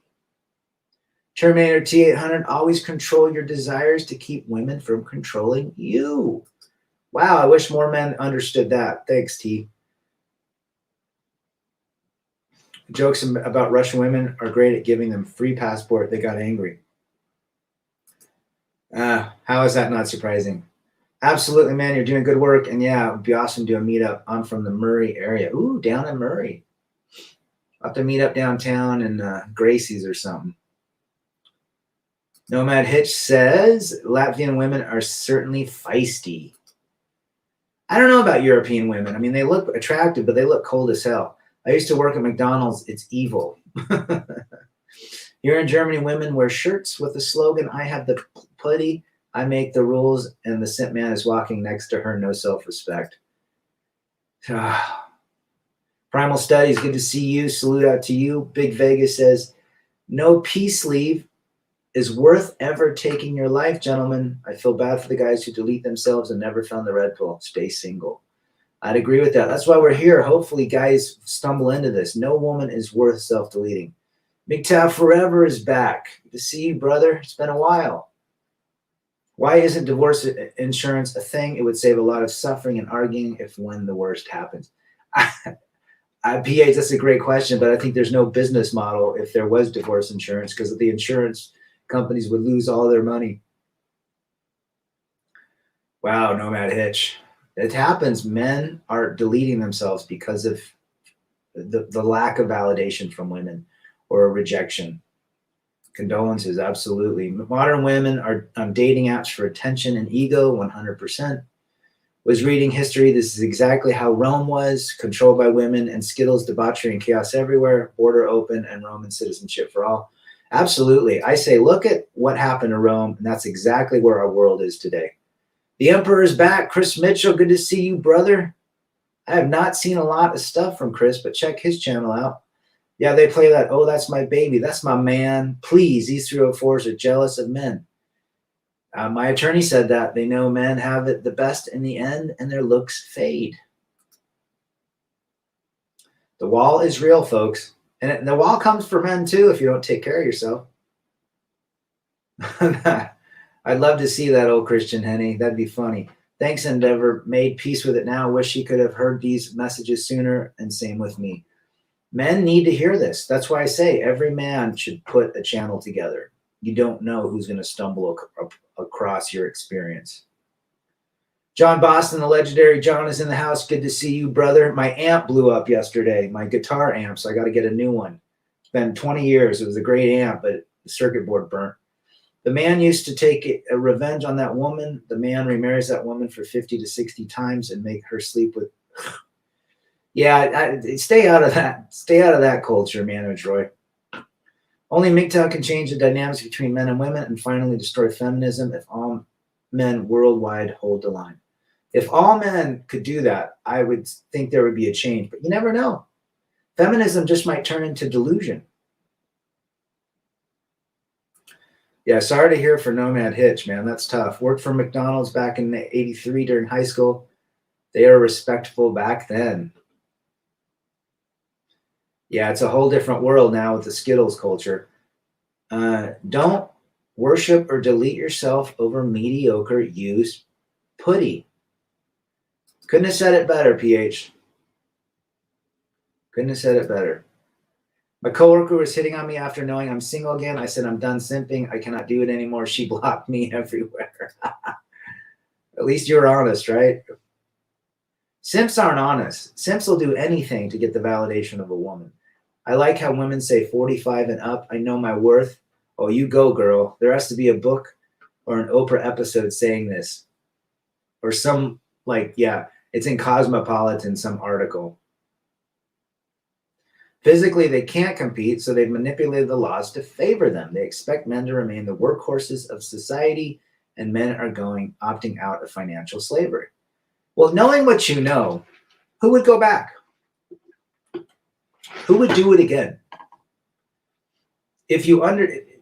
Terminator T800, always control your desires to keep women from controlling you. Wow, I wish more men understood that. Thanks, T. Jokes about Russian women are great at giving them free passport. They got angry. How is that not surprising? Absolutely, man. You're doing good work. And yeah, it would be awesome to do a meetup. I'm from the Murray area. Ooh, down in Murray. I'll have to meet up downtown in Gracie's or something. Nomad Hitch says Latvian women are certainly feisty. I don't know about European women. I mean, they look attractive, but they look cold as hell. I used to work at McDonald's. It's evil. Here in Germany, women wear shirts with the slogan, I have the putty, I make the rules, and the simp man is walking next to her, no self-respect. Primal Studies, good to see you. Salute out to you. Big Vegas says, no peace leave is worth ever taking your life, gentlemen. I feel bad for the guys who delete themselves and never found the red pill. Stay single. I'd agree with that. That's why we're here. Hopefully guys stumble into this. No woman is worth self-deleting. MGTOW Forever is back. Good to see you, brother. It's been a while. Why isn't divorce insurance a thing? It would save a lot of suffering and arguing if when the worst happens. PH, that's a great question, but I think there's no business model if there was divorce insurance because the insurance companies would lose all their money. Wow, Nomad Hitch. It happens. Men are deleting themselves because of the lack of validation from women or a rejection. Condolences, absolutely. Modern women are on dating apps for attention and ego, 100%. Was reading history. This is exactly how Rome was, controlled by women, and Skittles, debauchery, and chaos everywhere, border open, and Roman citizenship for all. Absolutely. I say, look at what happened to Rome, and that's exactly where our world is today. The Emperor is back. Chris Mitchell, good to see you, brother. I have not seen a lot of stuff from Chris, but check his channel out. Yeah, they play that, oh, that's my baby. That's my man. Please, these 304s are jealous of men. My attorney said that. They know men have it the best in the end, and their looks fade. The wall is real, folks. And the wall comes for men, too, if you don't take care of yourself. I'd love to see that, old Christian Henny. That'd be funny. Thanks, Endeavor. Made peace with it now. Wish he could have heard these messages sooner, and same with me. Men need to hear this. That's why I say every man should put a channel together. You don't know who's going to stumble across your experience. John Boston, the legendary John, is in the house. Good to see you, brother. My amp blew up yesterday, my guitar amp, so I got to get a new one. It's been 20 years. It was a great amp, but the circuit board burnt. The man used to take a revenge on that woman. The man remarries that woman for 50 to 60 times and make her sleep with. Yeah, stay out of that. Stay out of that culture, Manage Roy. Only MGTOW can change the dynamics between men and women and finally destroy feminism if all men worldwide hold the line. If all men could do that, I would think there would be a change, but you never know. Feminism just might turn into delusion. Yeah, sorry to hear for Nomad Hitch, man. That's tough. Worked for McDonald's back in '83 during high school. They are respectful back then. Yeah, it's a whole different world now with the Skittles culture. Don't worship or delete yourself over mediocre used putty. Couldn't have said it better, PH. Couldn't have said it better. My coworker was hitting on me after knowing I'm single again. I said, I'm done simping. I cannot do it anymore. She blocked me everywhere. At least you're honest, right? Simps aren't honest. Simps will do anything to get the validation of a woman. I like how women say 45 and up. I know my worth. Oh, you go, girl. There has to be a book or an Oprah episode saying this. Or some, it's in Cosmopolitan, some article. Physically, they can't compete, so they've manipulated the laws to favor them. They expect men to remain the workhorses of society, and men are opting out of financial slavery. Well, knowing what you know, who would go back? Who would do it again? If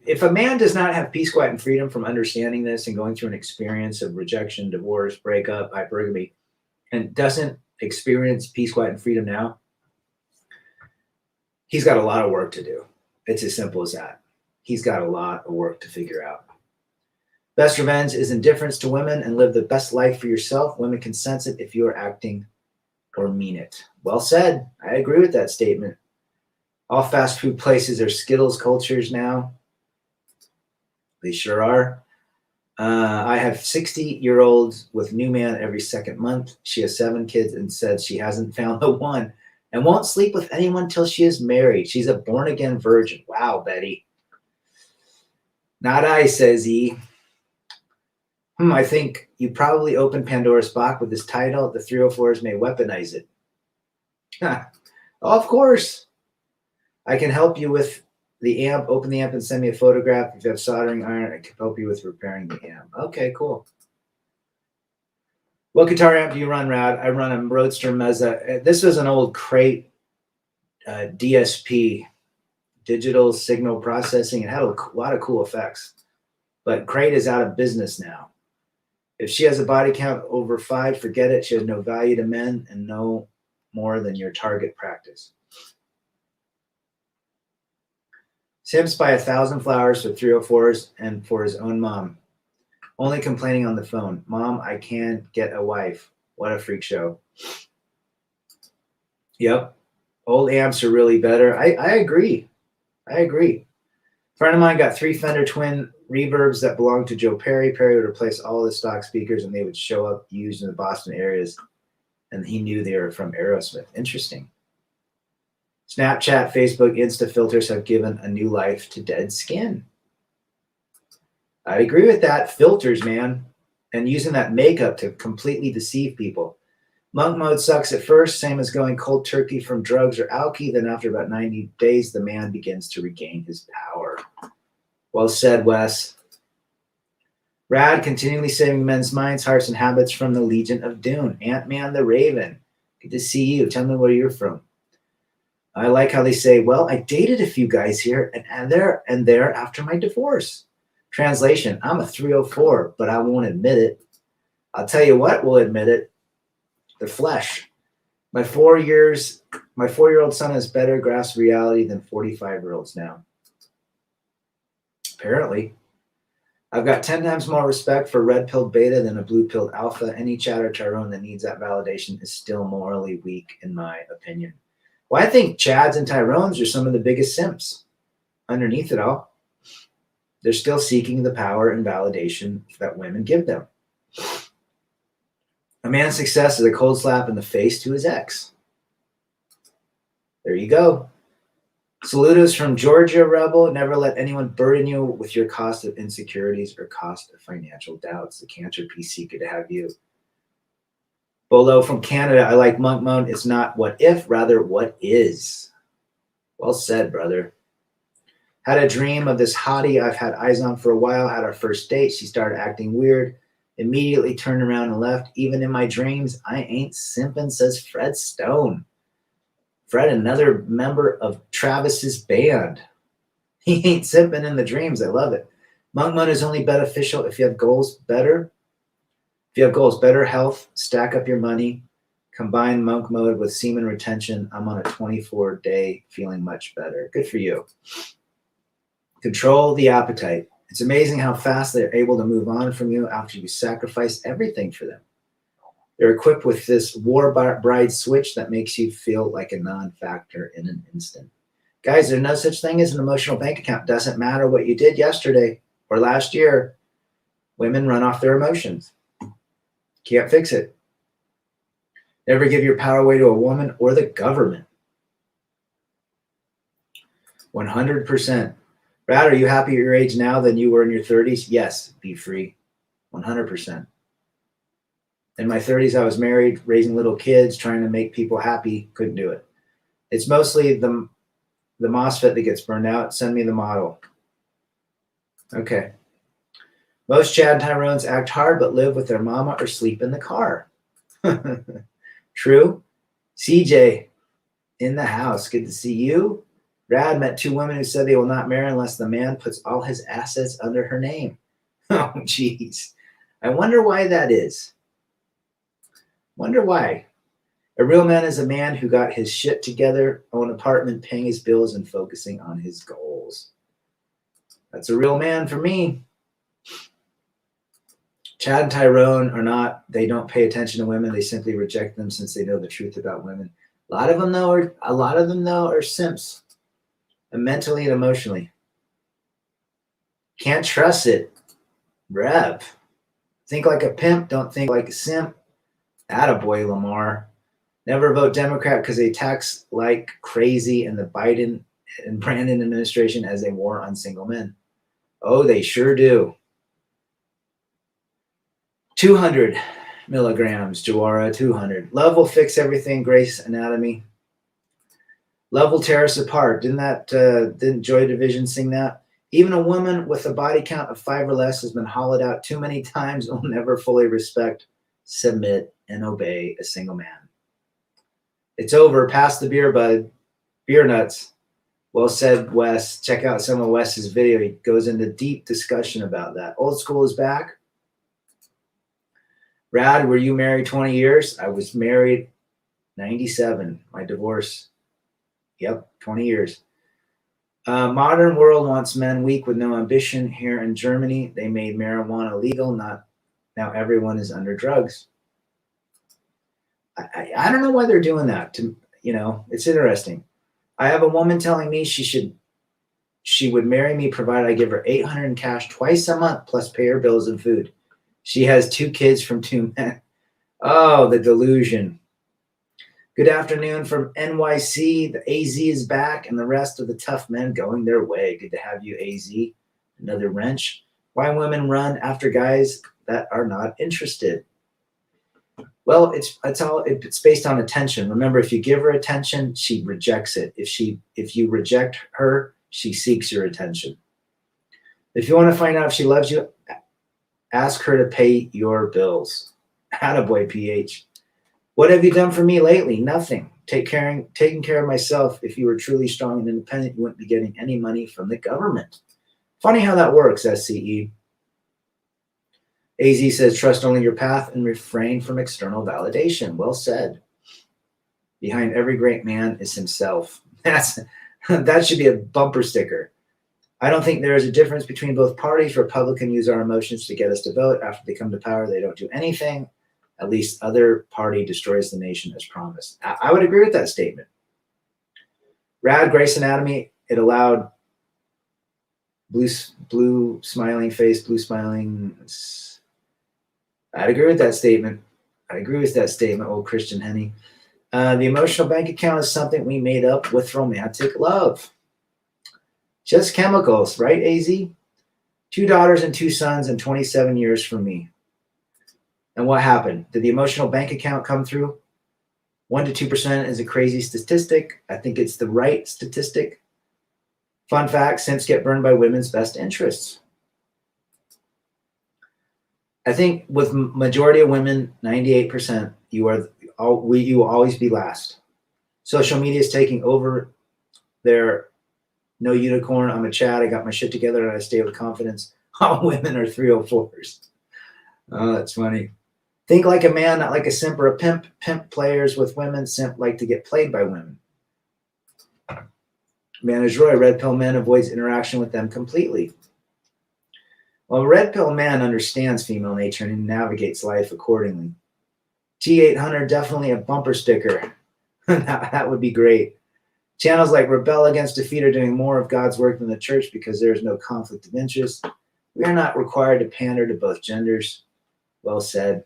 if a man does not have peace, quiet, and freedom from understanding this and going through an experience of rejection, divorce, breakup, hypergamy, and doesn't experience peace, quiet, and freedom now, he's got a lot of work to do. It's as simple as that. He's got a lot of work to figure out. Best revenge is indifference to women and live the best life for yourself. Women can sense it if you are acting or mean it. Well said. I agree with that statement. All fast food places are Skittles cultures now. They sure are. I have 60-year-olds with new man every second month. She has 7 kids and said she hasn't found the one and won't sleep with anyone till she is married. She's a born-again virgin. Wow, Betty. Not I, says he. I think you probably opened Pandora's box with this title. The 304s may weaponize it. Oh, of course. I can help you with the amp. Open the amp and send me a photograph. If you have soldering iron, I can help you with repairing the amp. Okay, cool. What guitar amp do you run, Rad? I run a Roadster Mezza. This was an old Crate DSP, digital signal processing. It had a lot of cool effects. But Crate is out of business now. If she has a body count over 5, forget it. She has no value to men and no more than your target practice. Simps buy 1,000 flowers for 304s and for his own mom. Only complaining on the phone. Mom, I can't get a wife. What a freak show. Yep. Old amps are really better. I agree. I agree. A friend of mine got 3 Fender Twin reverbs that belonged to Joe Perry. Perry would replace all the stock speakers and they would show up used in the Boston areas. And he knew they were from Aerosmith. Interesting. Snapchat, Facebook, Insta filters have given a new life to dead skin. I agree with that. Filters, man. And using that makeup to completely deceive people. Monk mode sucks at first, same as going cold turkey from drugs or alky. Then after about 90 days, the man begins to regain his power. Well said, Wes. Rad, continually saving men's minds, hearts, and habits from the Legion of Dune. Ant-Man the Raven. Good to see you. Tell me where you're from. I like how they say, well, I dated a few guys here and there after my divorce. Translation, I'm a 304, but I won't admit it. I'll tell you what will admit it. The flesh. My 4-year-old son has better grasp reality than 45-year-olds now. Apparently. I've got 10 times more respect for red-pilled beta than a blue-pilled alpha. Any chatter Tyrone that needs that validation is still morally weak, in my opinion. Well, I think Chads and Tyrones are some of the biggest simps underneath it all. They're still seeking the power and validation that women give them. A man's success is a cold slap in the face to his ex. There you go. Saludos from Georgia, Rebel. Never let anyone burden you with your cost of insecurities or cost of financial doubts. The Cantor PC, good to have you. Bolo from Canada. I like Monk Mode. It's not what if, rather what is. Well said, brother. Had a dream of this hottie I've had eyes on for a while. Had our first date. She started acting weird. Immediately turned around and left. Even in my dreams, I ain't simping, says Fred Stone. Fred, another member of Travis's band. He ain't simping in the dreams. I love it. Monk Mode is only beneficial if you have goals better. If you have goals, better health, stack up your money, combine Monk Mode with semen retention. I'm on a 24-day feeling much better. Good for you. Control the appetite. It's amazing how fast they're able to move on from you after you sacrifice everything for them. They're equipped with this war bride switch that makes you feel like a non-factor in an instant. Guys, there's no such thing as an emotional bank account. Doesn't matter what you did yesterday or last year. Women run off their emotions. Can't fix it. Never give your power away to a woman or the government. 100%. Brad, are you happy at your age now than you were in your 30s? Yes, be free. 100%. In my 30s, I was married, raising little kids, trying to make people happy. Couldn't do it. It's mostly the MOSFET that gets burned out. Send me the model. Okay. Most Chad Tyrones act hard but live with their mama or sleep in the car. True. CJ in the house. Good to see you. Brad met two women who said they will not marry unless the man puts all his assets under her name. Oh, geez. I wonder why that is. Wonder why. A real man is a man who got his shit together, own an apartment, paying his bills, and focusing on his goals. That's a real man for me. Chad and Tyrone are not, they don't pay attention to women. They simply reject them since they know the truth about women. A lot of them though are simps, and mentally and emotionally. Can't trust it. Rev. Think like a pimp, don't think like a simp. Attaboy, Lamar. Never vote Democrat because they tax like crazy, and the Biden and Brandon administration has a war on single men. Oh, they sure do. 200 milligrams, Jawara, 200. Love will fix everything, Grace Anatomy. Love will tear us apart. Didn't Joy Division sing that? Even a woman with a body count of 5 or less has been hollowed out too many times and will never fully respect, submit, and obey a single man. It's over. Pass the beer, bud. Beer nuts. Well said, Wes. Check out some of Wes's video. He goes into deep discussion about that. Old school is back. Brad, were you married 20 years? I was married 97. My divorce. Yep, 20 years. Modern world wants men weak with no ambition. Here in Germany, they made marijuana legal. Not now everyone is under drugs. I don't know why they're doing that. It's interesting. I have a woman telling me she would marry me provided I give her $800 in cash twice a month plus pay her bills and food. She has 2 kids from 2 men. Oh, the delusion. Good afternoon from NYC. The AZ is back and the rest of the tough men going their way. Good to have you, AZ. Another wrench. Why women run after guys that are not interested? Well, it's based on attention. Remember, if you give her attention, she rejects it. If you reject her, she seeks your attention. If you want to find out if she loves you, ask her to pay your bills. Attaboy, PH. What have you done for me lately? Nothing. Taking care of myself. If you were truly strong and independent, you wouldn't be getting any money from the government. Funny how that works, SCE. AZ says, trust only your path and refrain from external validation. Well said. Behind every great man is himself. That should be a bumper sticker. I don't think there is a difference between both parties. Republicans use our emotions to get us to vote. After they come to power, they don't do anything. At least other party destroys the nation as promised. I would agree with that statement. Rad, Grace Anatomy, it allowed blue smiling face, blue smiling. I'd agree with that statement. Old Christian Henny. The emotional bank account is something we made up with romantic love. Just chemicals, right, AZ? 2 daughters and 2 sons and 27 years from me. And what happened? Did the emotional bank account come through? 1% to 2% is a crazy statistic. I think it's the right statistic. Fun fact, simps get burned by women's best interests. I think with majority of women, 98%, you will always be last. Social media is taking over. Their no unicorn. I'm a Chad. I got my shit together and I stay with confidence. All women are 304s. Oh, that's funny. Think like a man, not like a simp or a pimp. Pimp players with women. Simp like to get played by women. Manage Roy. Red pill man avoids interaction with them completely. Well, a red pill man understands female nature and navigates life accordingly. T800, definitely a bumper sticker. That would be great. Channels like Rebel Against Defeat are doing more of God's work than the church because there is no conflict of interest. We are not required to pander to both genders. Well said.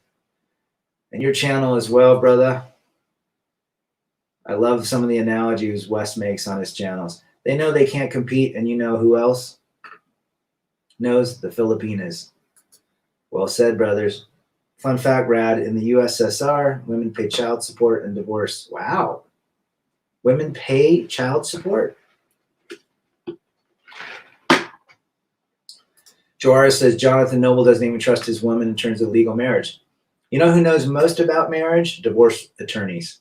And your channel as well, brother. I love some of the analogies Wes makes on his channels. They know they can't compete, and you know who else knows? The Filipinas. Well said, brothers. Fun fact, Rad, in the USSR, women pay child support and divorce. Wow. Women pay child support? Joara says Jonathan Noble doesn't even trust his woman in terms of legal marriage. You know who knows most about marriage? Divorce attorneys.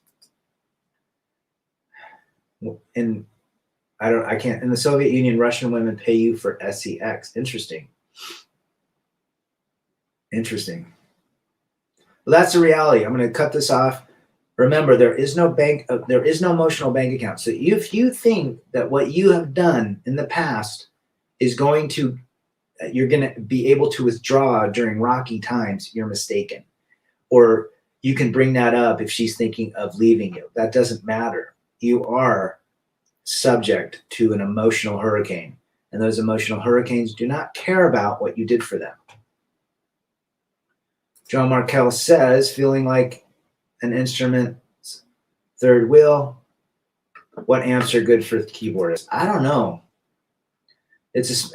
And I can't. In the Soviet Union, Russian women pay you for sex. Interesting. Interesting. Well, that's the reality. I'm going to cut this off. Remember, there is no emotional bank account. So if you think that what you have done in the past is going to, you're going to be able to withdraw during rocky times, you're mistaken. Or you can bring that up if she's thinking of leaving you. That doesn't matter. You are subject to an emotional hurricane, and those emotional hurricanes do not care about what you did for them. John Markel says, feeling like an instrument's third wheel. What amps are good for the keyboardist? I don't know.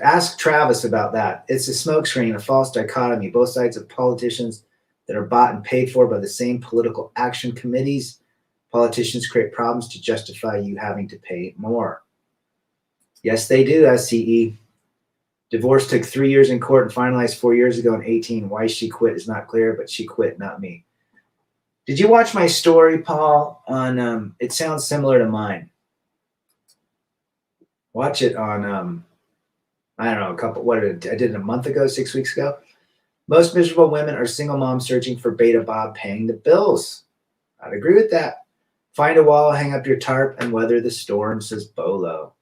Ask Travis about that. It's a smokescreen, a false dichotomy. Both sides of politicians that are bought and paid for by the same political action committees. Politicians create problems to justify you having to pay more. Yes, they do, SCE. Divorce took 3 years in court and finalized 4 years ago in 18. Why she quit is not clear, but she quit, not me. Did you watch my story, Paul, on, it sounds similar to mine. Watch it on, I don't know, I did it a month ago, 6 weeks ago. Most miserable women are single moms searching for Beta Bob paying the bills. I'd agree with that. Find a wall, hang up your tarp, and weather the storm, says Bolo.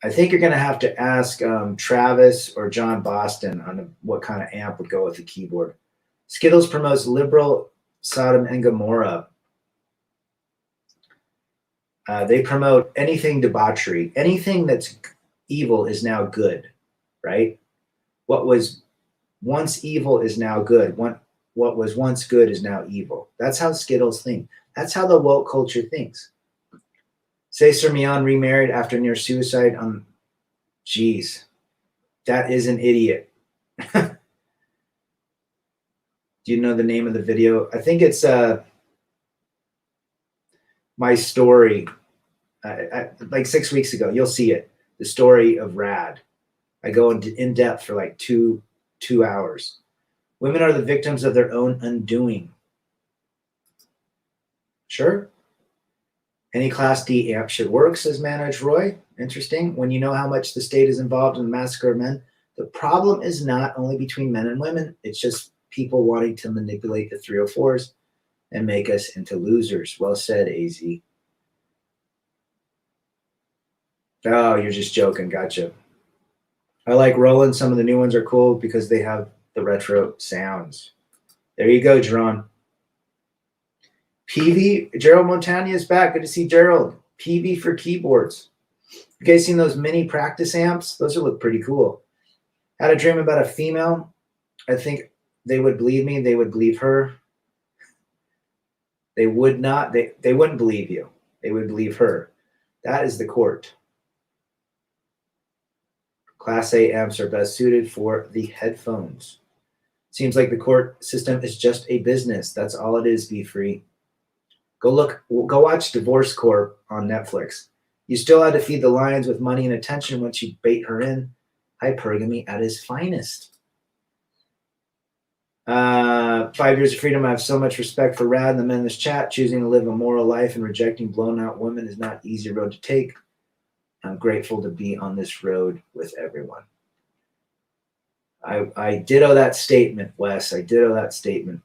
I think you're going to have to ask Travis or John Boston on what kind of amp would go with the keyboard. Skittles promotes liberal Sodom and Gomorrah. They promote anything debauchery. Anything that's evil is now good, right? What was once evil is now good. What was once good is now evil. That's how Skittles think. That's how the woke culture thinks. Cesar Millan remarried after near suicide on. Jeez, that is an idiot. Do you know the name of the video? I think it's my story. Like 6 weeks ago, you'll see it. The story of Rad. I go in depth for like two hours. Women are the victims of their own undoing. Sure. Any Class D amp should work, says Manoj Roy. Interesting. When you know how much the state is involved in the massacre of men, the problem is not only between men and women. It's just people wanting to manipulate the 304s and make us into losers. Well said, AZ. Oh, you're just joking. Gotcha. I like Roland. Some of the new ones are cool because they have the retro sounds. There you go, Jerron. PV, Gerald Montagna is back. Good to see Gerald. PV for keyboards. You guys seen those mini practice amps? Those would look pretty cool. Had a dream about a female. I think they would believe me. They would believe her. They would not. They wouldn't believe you. They would believe her. That is the court. Class A amps are best suited for the headphones. Seems like the court system is just a business. That's all it is, Be Free. Go watch Divorce Corp on Netflix. You still had to feed the lions with money and attention once you bait her in. Hypergamy at its finest. 5 years of freedom. I have so much respect for Rad and the men in this chat. Choosing to live a moral life and rejecting blown out women is not an easy road to take. I'm grateful to be on this road with everyone. I ditto that statement, Wes. I ditto that statement.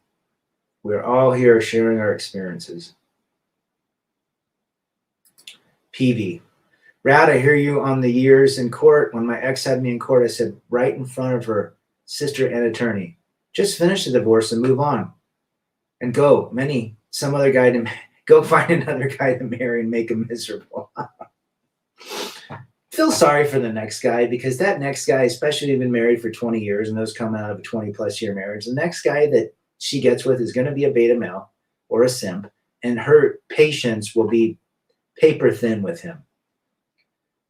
We're all here sharing our experiences. PV. Rad, I hear you on the years in court. When my ex had me in court, I said right in front of her sister and attorney, just finish the divorce and move on. And go find another guy to marry and make him miserable. Feel sorry for the next guy, because that next guy, especially if you've been married for 20 years and those coming out of a 20 plus year marriage, the next guy that she gets with is going to be a beta male or a simp, and her patience will be paper thin with him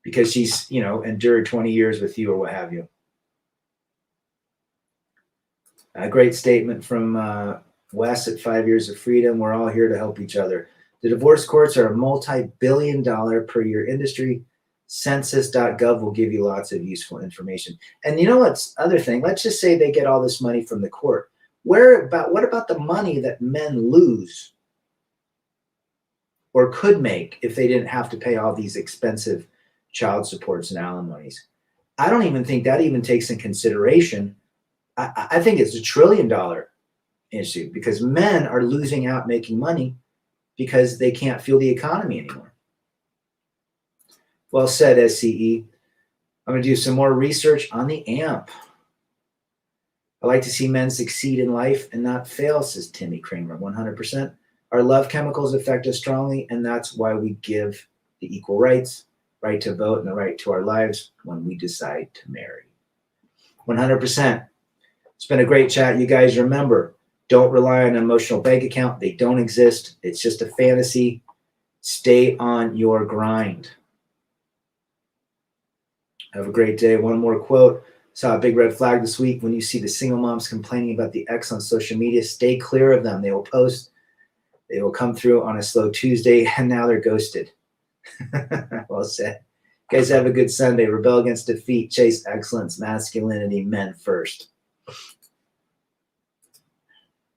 because she's, endured 20 years with you or what have you. A great statement from Wes at 5 Years of Freedom. We're all here to help each other. The divorce courts are a multi-billion-dollar per year industry. Census.gov will give you lots of useful information. And you know what's other thing? Let's just say they get all this money from the court. What about the money that men lose? or could make if they didn't have to pay all these expensive child supports and alimonies. I don't even think that even takes in consideration. I think it's $1 trillion issue because men are losing out making money because they can't fuel the economy anymore. Well said, SCE. I'm going to do some more research on the AMP. I like to see men succeed in life and not fail, says Timmy Kramer. 100%. Our love chemicals affect us strongly, and that's why we give the equal rights, right to vote, and the right to our lives when we decide to marry. 100%. It's been a great chat. You guys remember, don't rely on an emotional bank account. They don't exist. It's just a fantasy. Stay on your grind. Have a great day. One more quote. Saw a big red flag this week. When you see the single moms complaining about the ex on social media, stay clear of them. They will post. They will come through on a slow Tuesday, and now they're ghosted. Well said. Guys, have a good Sunday. Rebel against defeat. Chase excellence. Masculinity. Men first.